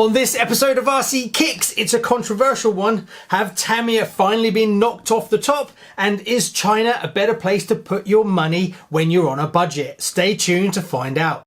On this episode of RCKicks, it's a controversial one. Have Tamiya finally been knocked off the top? And is China a better place to put your money when you're on a budget? Stay tuned to find out.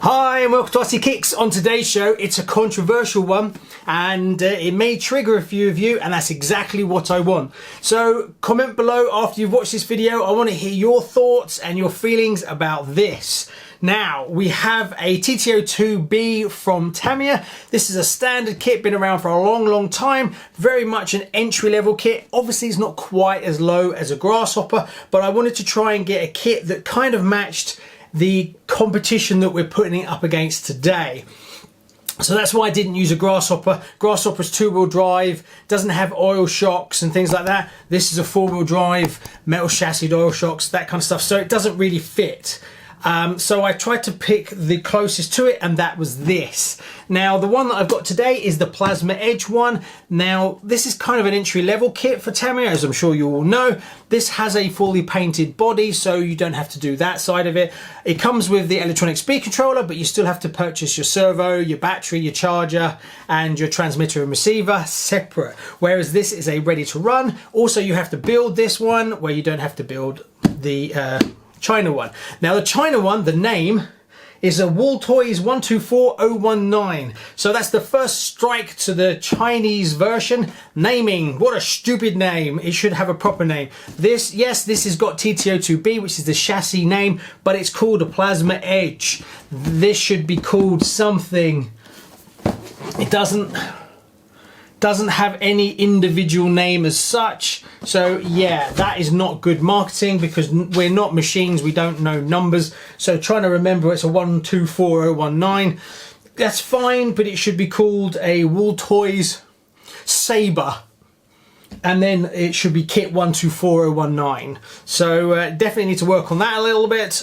Hi and welcome to RCKicks. On today's show, it's a controversial one and it may trigger a few of you, and that's exactly what I want. So comment below after you've watched this video. I want to hear your thoughts and your feelings about this. Now, we have a TTO2B from Tamiya. This is a standard kit, been around for a long time, very much an entry-level kit. Obviously, it's not quite as low as a Grasshopper, but I wanted to try and get a kit that kind of matched the competition that we're putting it up against today. So that's why I didn't use a Grasshopper. Grasshopper's two-wheel drive, doesn't have oil shocks and things like that. This is a four-wheel drive, metal chassis, oil shocks, that kind of stuff. So it doesn't really fit. So I tried to pick the closest to it, and that was this. Now, the one that I've got today is the Plasma Edge one. Now, this is kind of an entry-level kit for Tamiya, as I'm sure you all know. This has a fully painted body, so you don't have to do that side of it. It comes with the electronic speed controller, but you still have to purchase your servo, your battery, your charger, and your transmitter and receiver separate. Whereas this is a ready-to-run. Also, you have to build this one, where you don't have to build the China one. Now the China one, the name is a Wltoys 124019. So that's the first strike to the Chinese version. Naming, what a stupid name. It should have a proper name. This, yes, this has got TTO2B, which is the chassis name, but it's called a Plasma Edge. This should be called something. It doesn't have any individual name as such. So yeah, that is not good marketing because we're not machines, we don't know numbers. So trying to remember it's a 124019. That's fine, but it should be called a Wltoys Sabre. And then it should be kit 124019. So definitely need to work on that a little bit.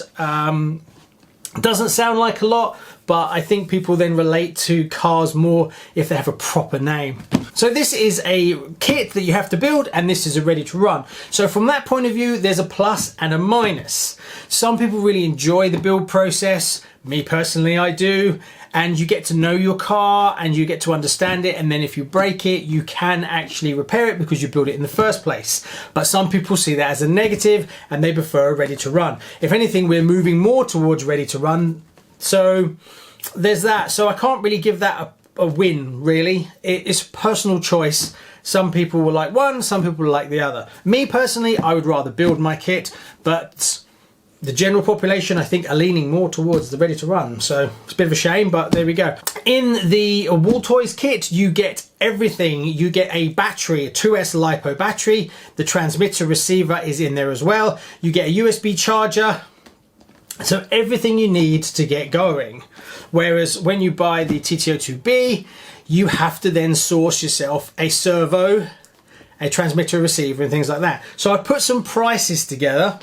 Doesn't sound like a lot, but I think people then relate to cars more if they have a proper name. So this is a kit that you have to build, and this is a ready to run. So from that point of view, there's a plus and a minus. Some people really enjoy the build process. Me personally, I do. And you get to know your car and you get to understand it, and then if you break it, you can actually repair it because you built it in the first place. But some people see that as a negative and they prefer a ready to run. If anything, we're moving more towards ready to run. So there's that. So I can't really give that a win, really. It's personal choice. Some people will like one, some people will like the other. Me personally, I would rather build my kit, but the general population, I think, are leaning more towards the ready to run. So it's a bit of a shame, but there we go. In the Wltoys kit, you get everything. You get a battery, a 2S Lipo battery. The transmitter receiver is in there as well. You get a USB charger. So everything you need to get going. Whereas when you buy the TTO2B, you have to then source yourself a servo, a transmitter receiver, and things like that. So I put some prices together.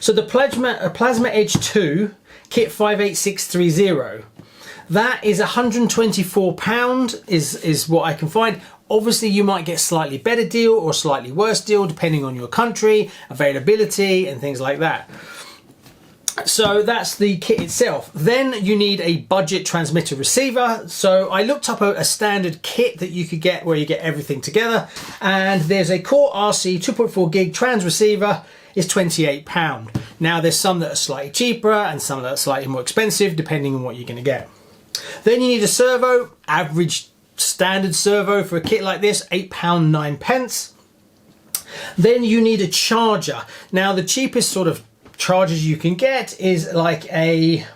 So the Plasma Edge 2 kit 58630, that is £124 is what I can find. Obviously you might get slightly better deal or slightly worse deal depending on your country, availability and things like that. So that's the kit itself. Then you need a budget transmitter receiver. So I looked up a standard kit that you could get where you get everything together, and there's a Core RC 2.4 gig trans receiver. Is £28. Now there's some that are slightly cheaper and some that are slightly more expensive depending on what you're going to get. Then you need a servo, average standard servo for a kit like this, £8 9. Then you need a charger. Now the cheapest sort of chargers you can get is like a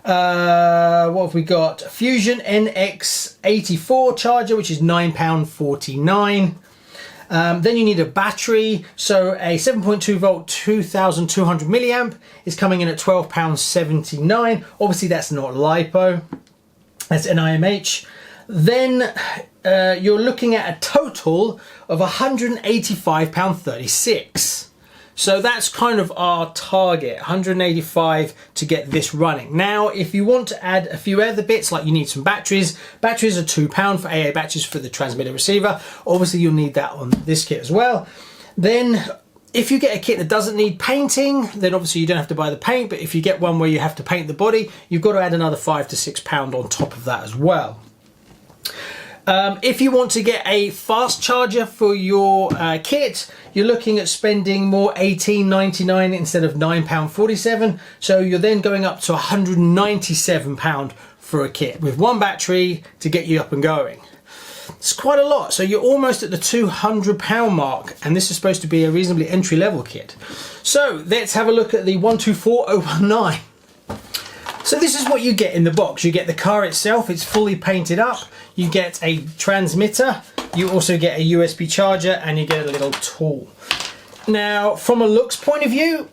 what have we got? Fusion NX84 charger, which is £9.49. Then you need a battery. So a 7.2 volt 2200 milliamp is coming in at £12.79. Obviously that's not LiPo, that's an iMAX. Then you're looking at a total of £185.36. So that's kind of our target, 185 to get this running. Now, if you want to add a few other bits, like you need some batteries. Batteries are £2 for AA batteries for the transmitter receiver. Obviously, you'll need that on this kit as well. Then, if you get a kit that doesn't need painting, then obviously you don't have to buy the paint. But if you get one where you have to paint the body, you've got to add another £5 to £6 on top of that as well. If you want to get a fast charger for your kit, you're looking at spending more, £18.99 instead of £9.47. So you're then going up to £197 for a kit with one battery to get you up and going. It's quite a lot. So you're almost at the £200 mark, and this is supposed to be a reasonably entry-level kit. So let's have a look at the 124019. So this is what you get in the box. You get the car itself, it's fully painted up. You get a transmitter, you also get a USB charger, and you get a little tool. Now, from a looks point of view,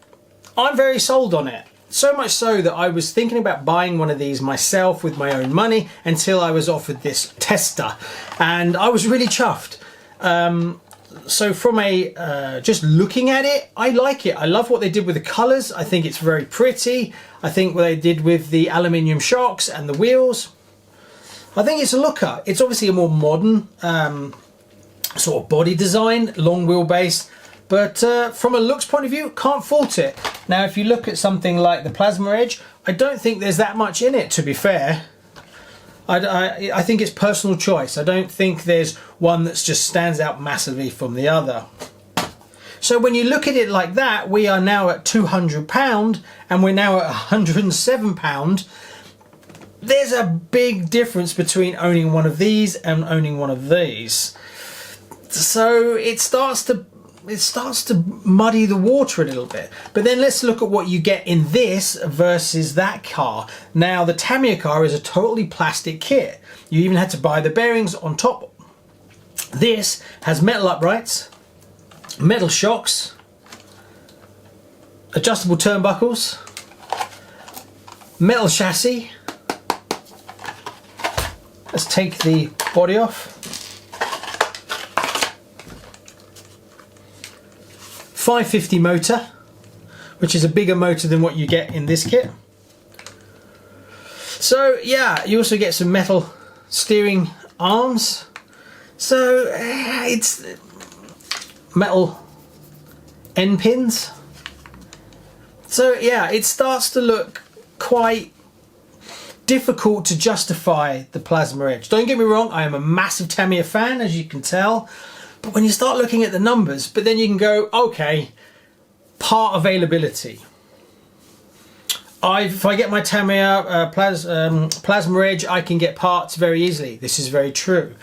I'm very sold on it. So much so that I was thinking about buying one of these myself with my own money until I was offered this tester. And I was really chuffed. So from just looking at it, I like it. I love what they did with the colours. I think it's very pretty. I think what they did with the aluminium shocks and the wheels, I think it's a looker. It's obviously a more modern sort of body design, long wheelbase, but from a looks point of view, can't fault it. Now, if you look at something like the Plasma Edge, I don't think there's that much in it, to be fair. I think it's personal choice. I don't think there's one that just stands out massively from the other. So when you look at it like that, we are now at £200 and we're now at £107. There's a big difference between owning one of these and owning one of these. So it starts to muddy the water a little bit. But then let's look at what you get in this versus that car. Now, the Tamiya car is a totally plastic kit. You even had to buy the bearings on top. This has metal uprights, metal shocks, adjustable turnbuckles, metal chassis. Let's take the body off. 550 motor, which is a bigger motor than what you get in this kit. So yeah, you also get some metal steering arms. So it's metal end pins. So yeah, it starts to look quite difficult to justify the Plasma Edge. Don't get me wrong, I am a massive Tamiya fan, as you can tell. But when you start looking at the numbers, but then you can go, okay, part availability. If I get my Tamiya Plasma Edge, I can get parts very easily. This is very true.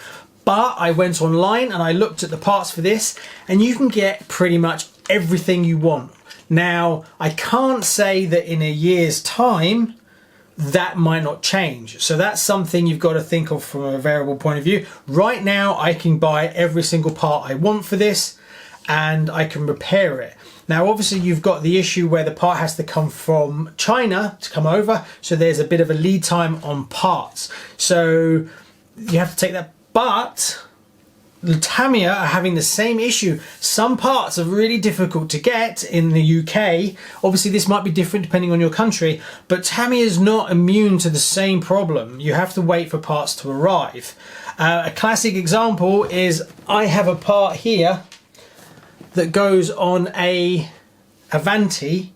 But I went online and I looked at the parts for this, and you can get pretty much everything you want. Now, I can't say that in a year's time, that might not change. So that's something you've got to think of from a variable point of view. Right now, I can buy every single part I want for this and I can repair it. Now, obviously, you've got the issue where the part has to come from China to come over. So there's a bit of a lead time on parts. So you have to take that. But the Tamiya are having the same issue. Some parts are really difficult to get in the UK. Obviously, this might be different depending on your country, but Tamiya is not immune to the same problem. You have to wait for parts to arrive. A classic example is I have a part here that goes on a Avanti.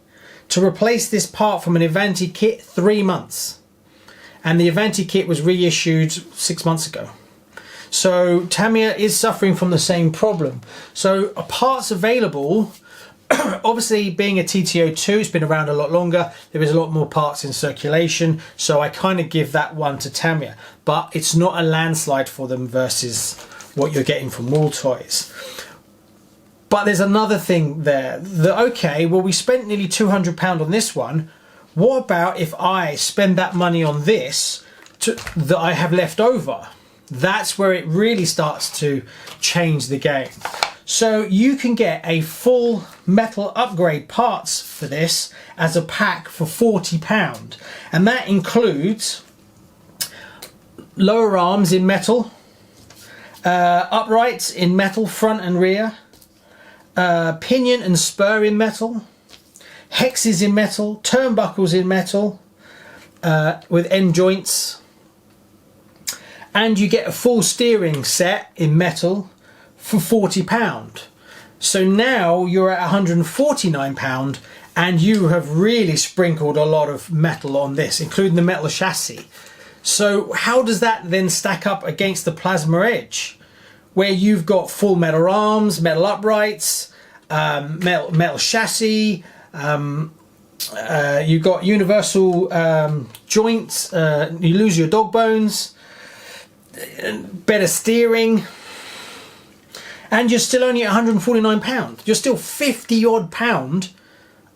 To replace this part from an Avanti kit, 3 months. And the Avanti kit was reissued 6 months ago. So Tamiya is suffering from the same problem. So parts available, obviously being a TT02, it's been around a lot longer. There is a lot more parts in circulation. So I kind of give that one to Tamiya. But it's not a landslide for them versus what you're getting from Wltoys. But there's another thing there. That, okay, well, we spent nearly £200 on this one. What about if I spend that money on this that I have left over? That's where it really starts to change the game. So you can get a full metal upgrade parts for this as a pack for £40, and that includes lower arms in metal, uprights in metal front and rear, pinion and spur in metal, hexes in metal, turnbuckles in metal with end joints, and you get a full steering set in metal for £40. So now you're at £149, and you have really sprinkled a lot of metal on this, including the metal chassis. So how does that then stack up against the Plasma Edge, where you've got full metal arms, metal uprights, metal chassis, you've got universal joints, you lose your dog bones, better steering, and you're still only at £149. You're still 50 odd pound,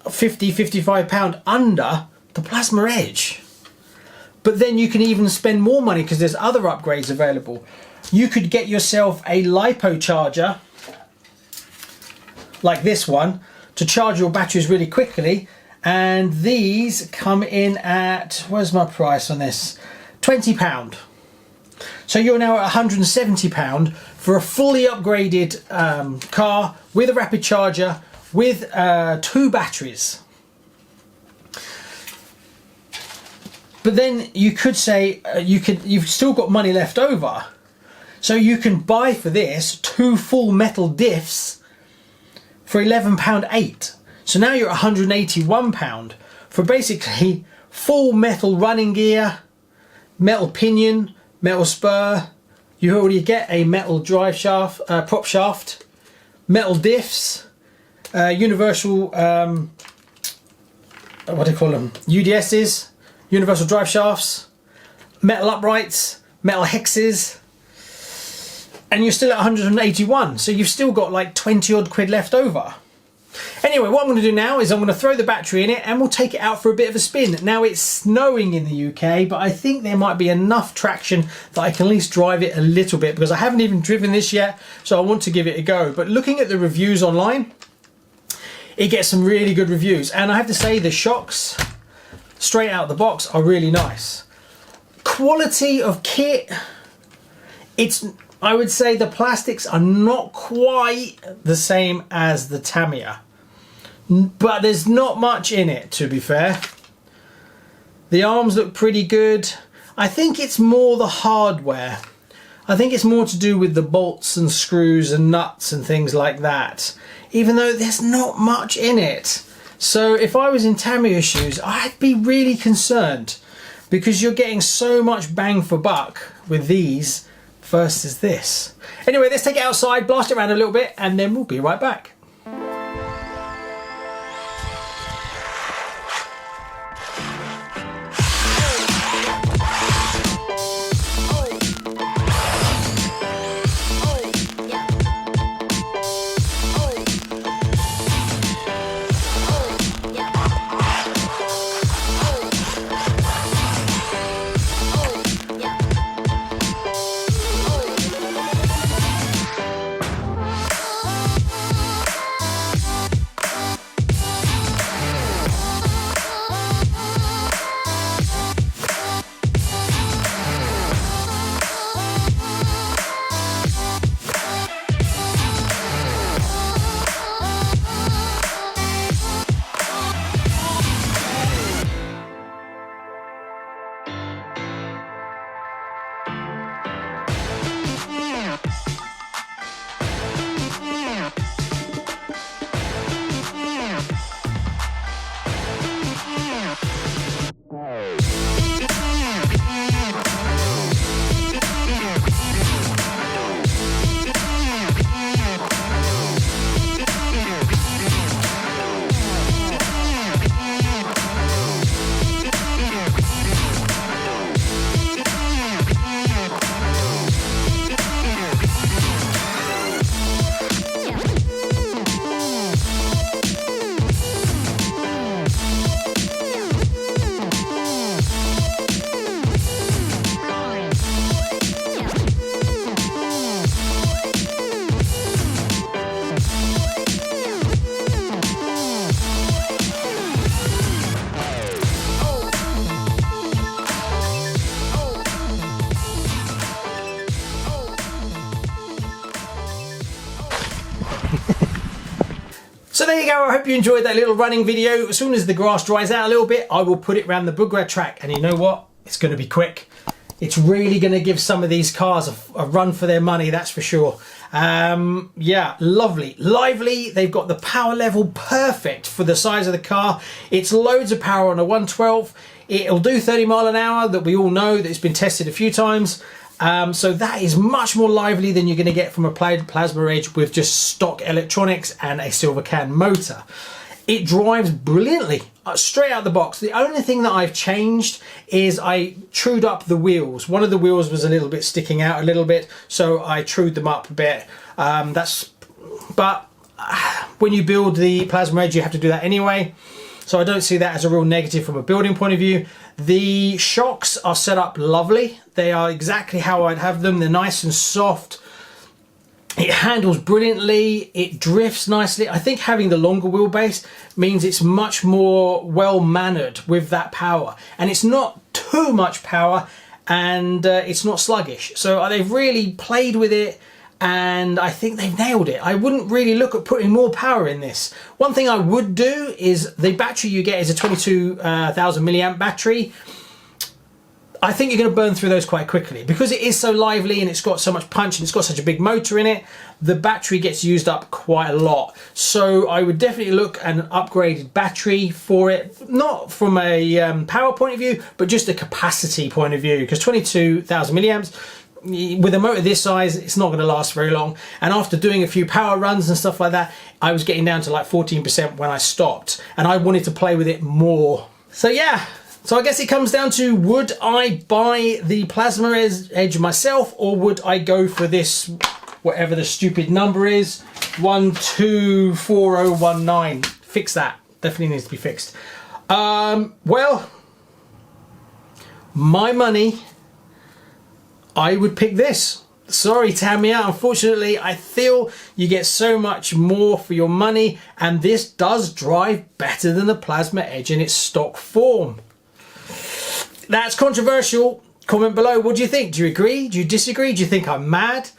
50, 55 pound under the Plasma Edge. But then you can even spend more money because there's other upgrades available. You could get yourself a Lipo Charger, like this one, to charge your batteries really quickly. And these come in at, where's my price on this? £20. So you're now at £170 for a fully upgraded car with a rapid charger with 2 batteries. But then you could say you've still got money left over, so you can buy for this 2 full metal diffs for £11.8. So now you're at £181 for basically full metal running gear, metal pinion, metal spur. You already get a metal drive shaft, prop shaft, metal diffs, universal what do you call them? UDSs. Universal drive shafts, metal uprights, metal hexes, and you're still at 181, so you've still got like 20 odd quid left over. Anyway, what I'm going to do now is I'm going to throw the battery in it and we'll take it out for a bit of a spin. Now it's snowing in the UK, but I think there might be enough traction that I can at least drive it a little bit, because I haven't even driven this yet, so I want to give it a go. But looking at the reviews online, it gets some really good reviews, and I have to say the shocks straight out of the box are really nice. Quality of kit, I would say the plastics are not quite the same as the Tamiya, but there's not much in it, to be fair. The arms look pretty good. I think it's more the hardware. I think it's more to do with the bolts and screws and nuts and things like that, even though there's not much in it. So if I was in Tamiya shoes, I'd be really concerned, because you're getting so much bang for buck with these versus this. Anyway, let's take it outside, blast it around a little bit, and then we'll be right back. So there you go, I hope you enjoyed that little running video. As soon as the grass dries out a little bit, I will put it around the Buggy track, and you know what? It's going to be quick. It's really going to give some of these cars a run for their money, that's for sure. Yeah, lovely, lively. They've got the power level perfect for the size of the car. It's loads of power on a 112. It'll do 30 mile an hour, that we all know, that it's been tested a few times. So that is much more lively than you're going to get from a Plasma Edge with just stock electronics and a silver can motor. It drives brilliantly, straight out the box. The only thing that I've changed is I trued up the wheels. One of the wheels was a little bit sticking out a little bit, so I trued them up a bit. But when you build the Plasma Edge, you have to do that anyway. So I don't see that as a real negative from a building point of view. The shocks are set up lovely. They are exactly how I'd have them. They're nice and soft. It handles brilliantly. It drifts nicely. I think having the longer wheelbase means it's much more well-mannered with that power. And it's not too much power, and it's not sluggish. So they've really played with it, and I think they've nailed it. I wouldn't really look at putting more power in this. One thing I would do is the battery you get is a 22,000 milliamp battery. I think you're going to burn through those quite quickly because it is so lively and it's got so much punch and it's got such a big motor in it. The battery gets used up quite a lot. So I would definitely look at an upgraded battery for it, not from a power point of view, but just a capacity point of view, because 22,000 milliamps, with a motor this size, it's not going to last very long. And after doing a few power runs and stuff like that, I was getting down to like 14% when I stopped, and I wanted to play with it more. So yeah, so I guess it comes down to, would I buy the Plasma Edge myself, or would I go for this, whatever the stupid number is, 124019. Fix that. Definitely needs to be fixed. Well, my money, I would pick this. Sorry, Tamiya, unfortunately, I feel you get so much more for your money, and this does drive better than the Plasma Edge in its stock form. That's controversial. Comment below, what do you think? Do you agree? Do you disagree? Do you think I'm mad?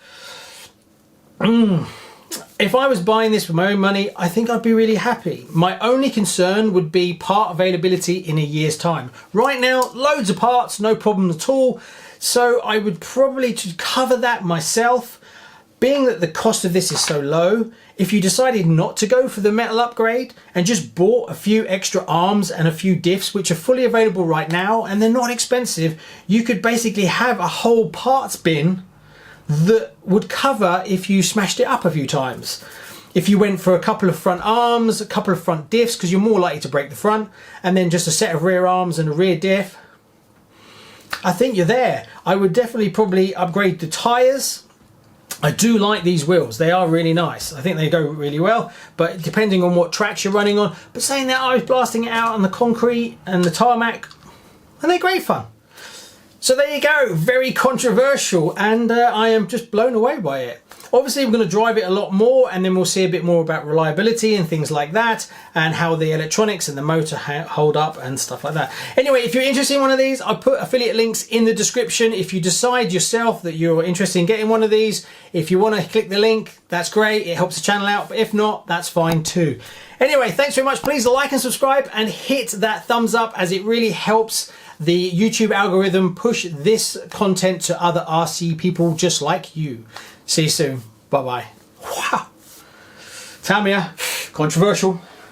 If I was buying this with my own money, I think I'd be really happy. My only concern would be part availability in a year's time. Right now, loads of parts, no problem at all. So I would probably cover that myself. Being that the cost of this is so low, if you decided not to go for the metal upgrade and just bought a few extra arms and a few diffs, which are fully available right now and they're not expensive, you could basically have a whole parts bin that would cover if you smashed it up a few times. If you went for a couple of front arms, a couple of front diffs, because you're more likely to break the front, and then just a set of rear arms and a rear diff, I think you're there. I would definitely probably upgrade the tyres. I do like these wheels. They are really nice. I think they go really well, but depending on what tracks you're running on. But saying that, I was blasting it out on the concrete and the tarmac, and they're great fun. So there you go, very controversial, and I am just blown away by it. Obviously we're going to drive it a lot more, and then we'll see a bit more about reliability and things like that, and how the electronics and the motor hold up and stuff like that. Anyway, if you're interested in one of these, I'll put affiliate links in the description. If you decide yourself that you're interested in getting one of these, if you want to click the link, that's great, it helps the channel out, but if not, that's fine too. Anyway, thanks very much. Please like and subscribe and hit that thumbs up, as it really helps the YouTube algorithm push this content to other RC people just like you. See you soon. Bye bye. Wow. Tamiya, controversial.